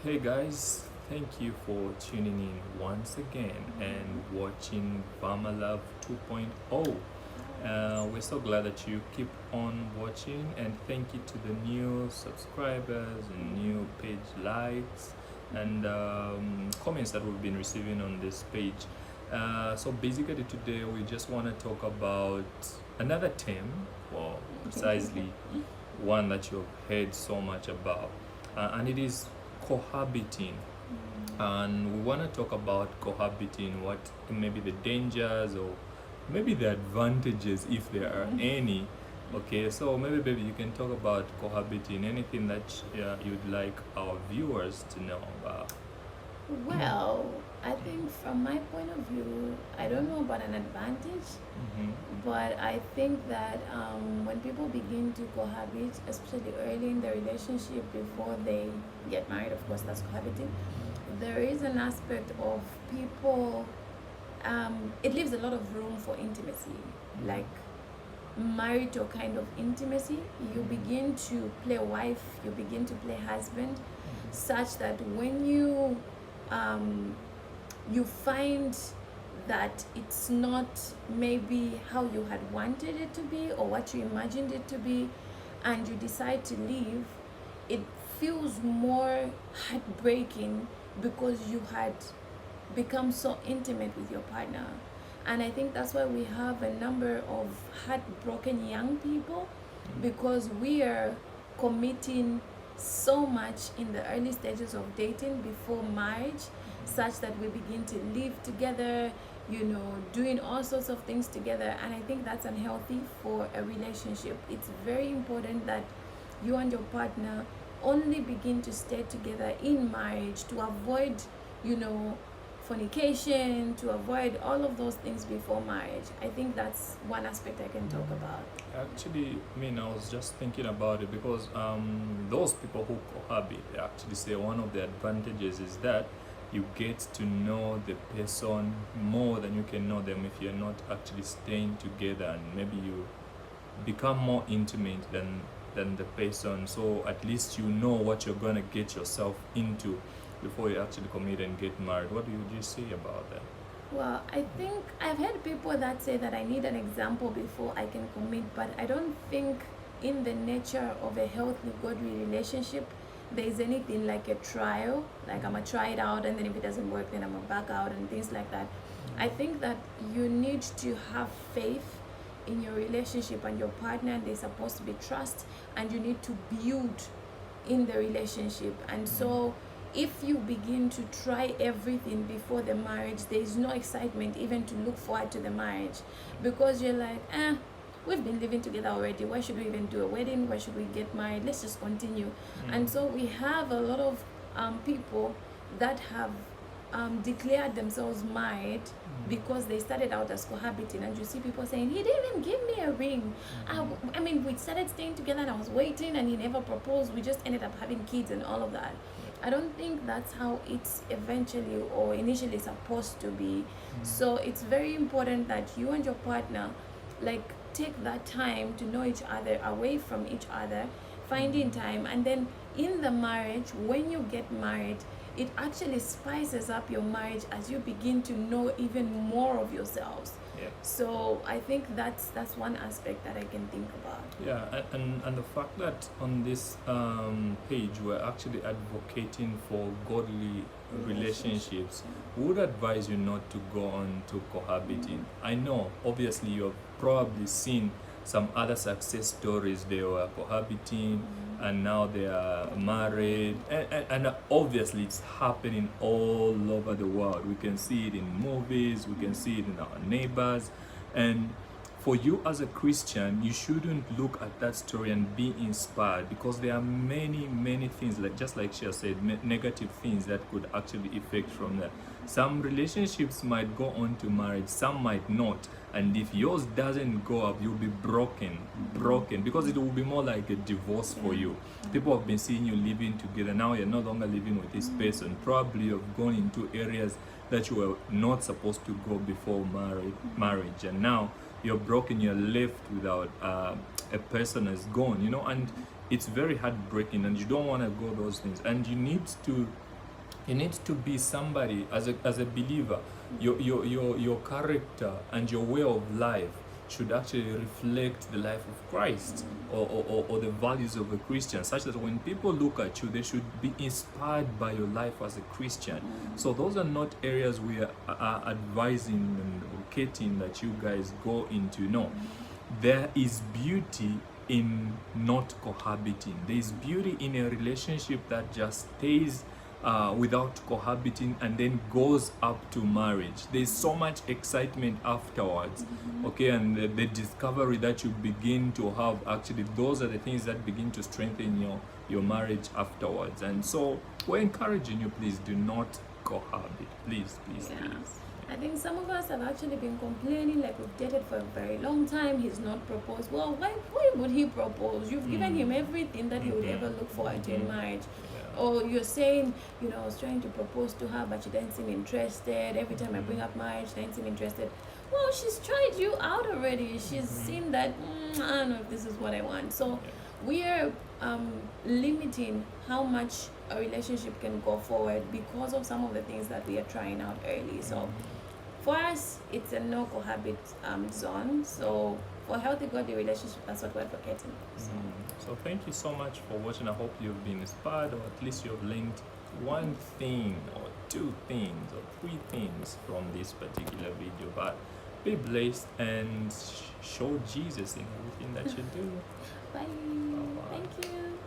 Hey guys, thank you for tuning in once again and watching Vama Love 2.0. We're so glad that you keep on watching, and thank you to the new subscribers and new page likes and comments that we've been receiving on this page. So basically today we just want to talk about another theme, well precisely one that you've heard so much about, and it is cohabiting. And we want to talk about cohabiting, what maybe the dangers or maybe the advantages, if there are any. Okay, so maybe baby, you can talk about cohabiting, anything that you'd like our viewers to know about. Well, I think from my point of view, I don't know about an advantage, but I think that when people begin to cohabit, especially early in the relationship before they get married, of course, that's cohabiting, there is an aspect of people, it leaves a lot of room for intimacy, like marital kind of intimacy. You begin to play wife, you begin to play husband, such that when you find that it's not maybe how you had wanted it to be or what you imagined it to be, and you decide to leave, it feels more heartbreaking because you had become so intimate with your partner. And I think that's why we have a number of heartbroken young people, because we are committing so much in the early stages of dating before marriage, such that we begin to live together, doing all sorts of things together. And I think that's unhealthy for a relationship. It's very important that you and your partner only begin to stay together in marriage to avoid, fornication, to avoid all of those things before marriage. I think that's one aspect I can talk about. Actually, I was just thinking about it because those people who cohabit, they actually say one of the advantages is that you get to know the person more than you can know them if you're not actually staying together, and maybe you become more intimate than the person. So at least you know what you're gonna get yourself into before you actually commit and get married. What would you say about that? Well, I think I've heard people that say that I need an example before I can commit, but I don't think in the nature of a healthy, godly relationship, there's anything like a trial. Like, I'm gonna try it out, and then if it doesn't work, then I'm gonna back out and things like that. I think that you need to have faith in your relationship and your partner, and there's supposed to be trust, and you need to build in the relationship. And so if you begin to try everything before the marriage, there is no excitement even to look forward to the marriage, because you're like, we've been living together already, why should we even do a wedding, why should we get married, let's just continue. And so we have a lot of people that have declared themselves married because they started out as cohabiting. And you see people saying, he didn't even give me a ring. I mean, we started staying together and I was waiting and he never proposed, we just ended up having kids and all of that. I don't think that's how it's eventually or initially supposed to be. So it's very important that you and your partner take that time to know each other, away from each other, finding time. And then in the marriage, when you get married, it actually spices up your marriage as you begin to know even more of yourselves. Yeah. So I think that's one aspect that I can think about. Yeah, and the fact that on this page we're actually advocating for godly relationships, we would advise you not to go on to cohabiting. I know, obviously, you've probably seen some other success stories. They were cohabiting and now they are married, and obviously it's happening all over the world. We can see it in movies, we can see it in our neighbors. And for you as a Christian, you shouldn't look at that story and be inspired, because there are many things, like just like she said, negative things that could actually affect from that. Some relationships might go on to marriage, some might not. And if yours doesn't go up, you'll be broken, because it will be more like a divorce for you. People have been seeing you living together. Now you're no longer living with this person. Probably you've gone into areas that you were not supposed to go before marriage. And now you're broken, you're left without a person has gone, and it's very heartbreaking, and you don't want to go those things. And you need to You need to be somebody as a believer. Your character and your way of life should actually reflect the life of Christ, or the values of a Christian, such that when people look at you, they should be inspired by your life as a Christian. So those are not areas we are advising and advocating that you guys go into. No, there is beauty in not cohabiting. There is beauty in a relationship that just stays without cohabiting and then goes up to marriage. There's so much excitement afterwards, okay, and the discovery that you begin to have, actually those are the things that begin to strengthen your marriage afterwards. And so we're encouraging you, please do not cohabit, please. I think some of us have actually been complaining, like, we've dated for a very long time, he's not proposed. Well, why would he propose? You've given him everything that he would ever look forward to in marriage. Or you're saying, I was trying to propose to her, but she doesn't seem interested. Every time I bring up marriage, she doesn't seem interested. Well, she's tried you out already. She's seen that, I don't know if this is what I want. So we are limiting how much a relationship can go forward because of some of the things that we are trying out early. So for us, it's a no cohabit zone. So for healthy, godly relationship, that's what we're advocating. So thank you so much for watching. I hope you've been inspired, or at least you've learned one thing or two things or three things from this particular video. But be blessed and show Jesus in everything that you do. Bye. Bye-bye. Thank you.